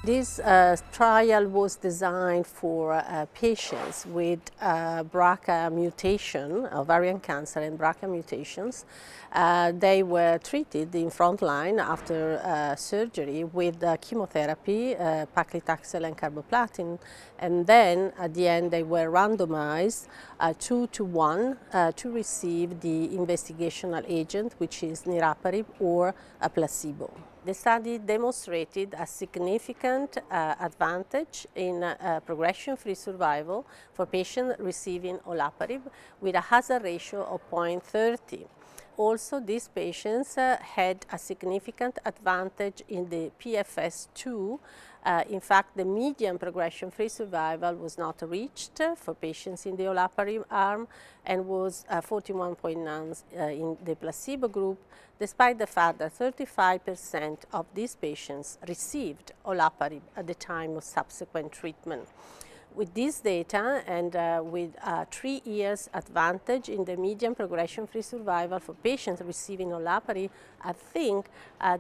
This trial was designed for patients with BRCA mutation, ovarian cancer and BRCA mutations. They were treated in frontline after surgery with chemotherapy, paclitaxel and carboplatin, and then at the end they were randomized 2 to 1 to receive the investigational agent, which is niraparib, or a placebo. The study demonstrated a significant advantage in progression-free survival for patients receiving olaparib with a hazard ratio of 0.30. Also, these patients had a significant advantage in the PFS2. In fact, the median progression-free survival was not reached for patients in the olaparib arm and was 41.9 in the placebo group, despite the fact that 35% of these patients received olaparib at the time of subsequent treatment. With this data and with 3 years advantage in the median progression-free survival for patients receiving olaparib, I think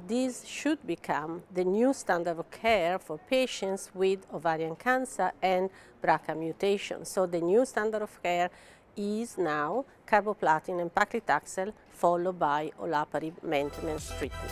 this should become the new standard of care for patients with ovarian cancer and BRCA mutation. So the new standard of care is now carboplatin and paclitaxel, followed by olaparib maintenance treatment.